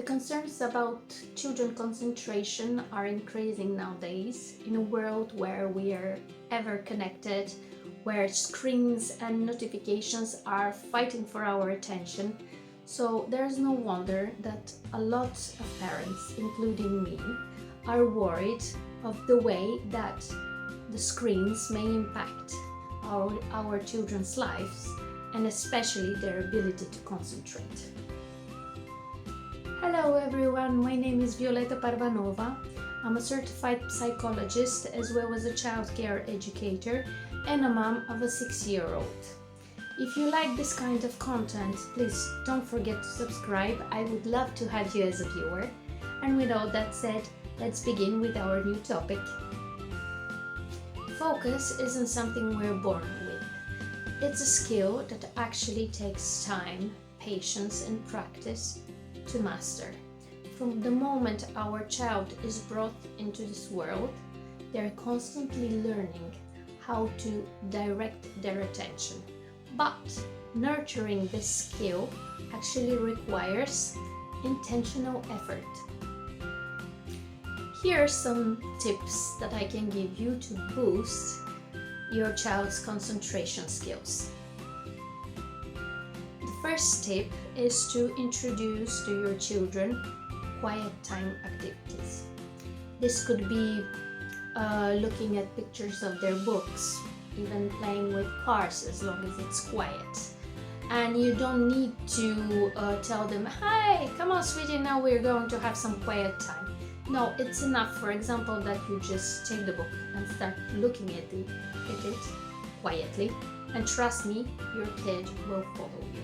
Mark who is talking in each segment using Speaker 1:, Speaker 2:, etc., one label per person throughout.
Speaker 1: The concerns about children concentration are increasing nowadays in a world where we are ever connected, where screens and notifications are fighting for our attention. So there's no wonder that a lot of parents, including me, are worried of the way that the screens may impact our children's lives and especially their ability to concentrate. Hello everyone, my name is Violeta Parvanova. I'm a certified psychologist as well as a childcare educator and a mom of a 6-year-old. If you like this kind of content, please don't forget to subscribe. I would love to have you as a viewer. And with all that said, let's begin with our new topic. Focus isn't something we're born with. It's a skill that actually takes time, patience and practice to master. From the moment our child is brought into this world, they're constantly learning how to direct their attention. But nurturing this skill actually requires intentional effort. Here are some tips that I can give you to boost your child's concentration skills. The first tip is to introduce to your children quiet time activities. This could be looking at pictures of their books, even playing with cars as long as it's quiet. And you don't need to tell them, "Hi, come on sweetie, now we're going to have some quiet time." No, it's enough, for example, that you just take the book and start looking at it quietly, and trust me, your kid will follow you.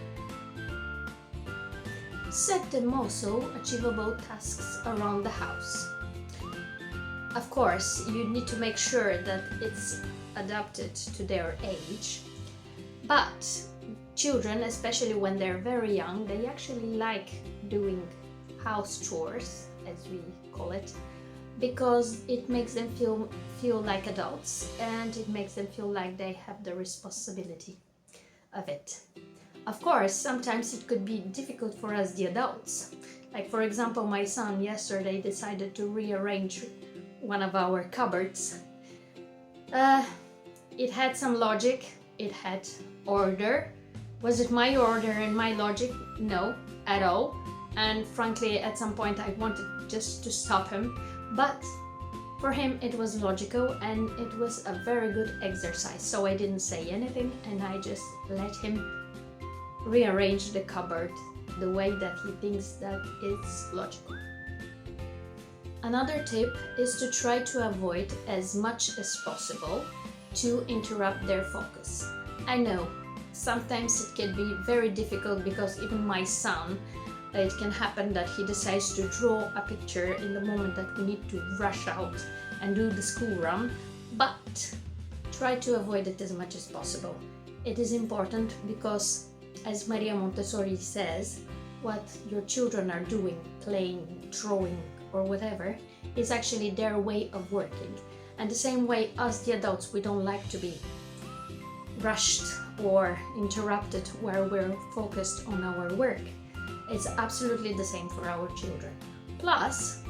Speaker 1: Set them also achievable tasks around the house. Of course, you need to make sure that it's adapted to their age, but children, especially when they're very young, they actually like doing house chores, as we call it, because it makes them feel like adults and it makes them feel like they have the responsibility of it. Of course, sometimes it could be difficult for us, the adults. Like, for example, my son yesterday decided to rearrange one of our cupboards. It had some logic, it had order. Was it my order and my logic? No, at all. And frankly, at some point I wanted just to stop him, but for him it was logical and it was a very good exercise. So I didn't say anything and I just let him rearrange the cupboard the way that he thinks that is logical. Another tip is to try to avoid as much as possible to interrupt their focus. I know sometimes it can be very difficult because even my son, it can happen that he decides to draw a picture in the moment that we need to rush out and do the school run, but try to avoid it as much as possible. It is important because, as Maria Montessori says, what your children are doing, playing, drawing or whatever, is actually their way of working. And the same way us, the adults, we don't like to be rushed or interrupted while we're focused on our work. It's absolutely the same for our children. Plus,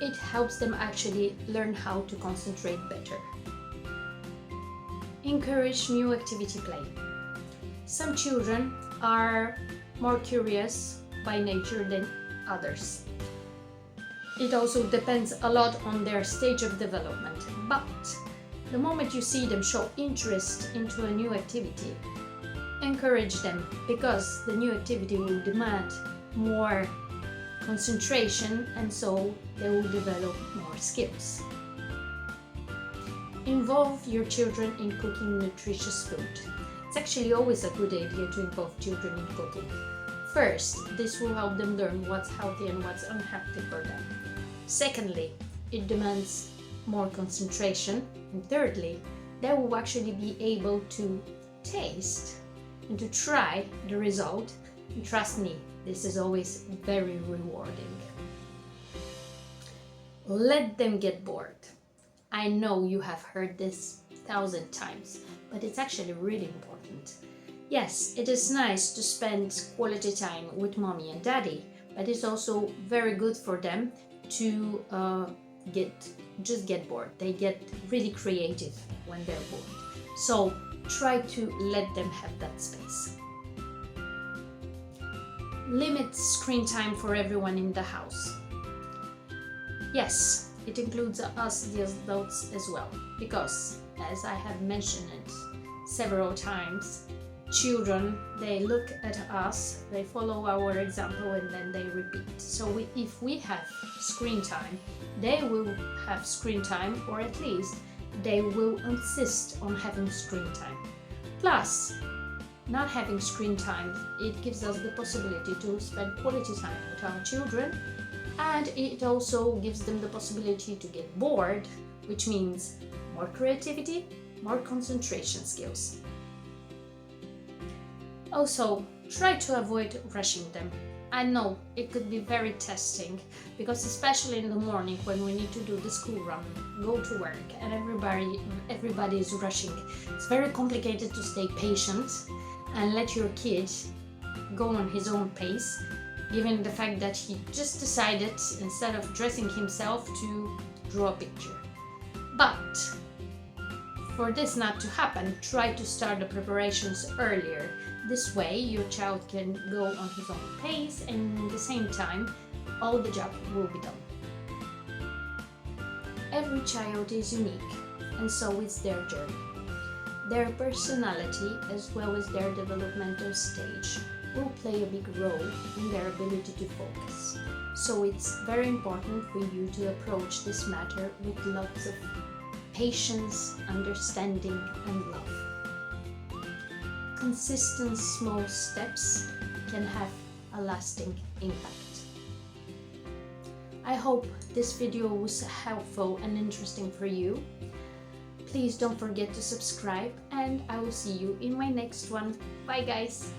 Speaker 1: it helps them actually learn how to concentrate better. Encourage new activity play. Some children are more curious by nature than others. It also depends a lot on their stage of development, but the moment you see them show interest into a new activity, encourage them, because the new activity will demand more concentration and so they will develop more skills. Involve your children in cooking nutritious food. It's actually always a good idea to involve children in cooking. First, this will help them learn what's healthy and what's unhealthy for them. Secondly, it demands more concentration. And thirdly, they will actually be able to taste and to try the result. And trust me, this is always very rewarding. Let them get bored. I know you have heard this 1,000 times, but it's actually really important. Yes, it is nice to spend quality time with mommy and daddy, but it's also very good for them to get bored. They get really creative when they're bored. So try to let them have that space. Limit screen time for everyone in the house. Yes, it includes us, the adults, as well, because as I have mentioned it several times, children, they look at us, they follow our example, and then they repeat. So if we have screen time, they will have screen time, or at least they will insist on having screen time. Plus, not having screen time, it gives us the possibility to spend quality time with our children, and it also gives them the possibility to get bored, which means more creativity, more concentration skills. Also, try to avoid rushing them. I know it could be very testing, because especially in the morning when we need to do the school run, go to work, and everybody is rushing, it's very complicated to stay patient and let your kid go on his own pace, given the fact that he just decided, instead of dressing himself, to draw a picture. But for this not to happen, try to start the preparations earlier. This way your child can go on his own pace, and at the same time all the job will be done. Every child is unique, and so is their journey. Their personality, as well as their developmental stage, will play a big role in their ability to focus. So it's very important for you to approach this matter with lots of patience, understanding, and love. Consistent small steps can have a lasting impact. I hope this video was helpful and interesting for you. Please don't forget to subscribe, and I will see you in my next one. Bye guys!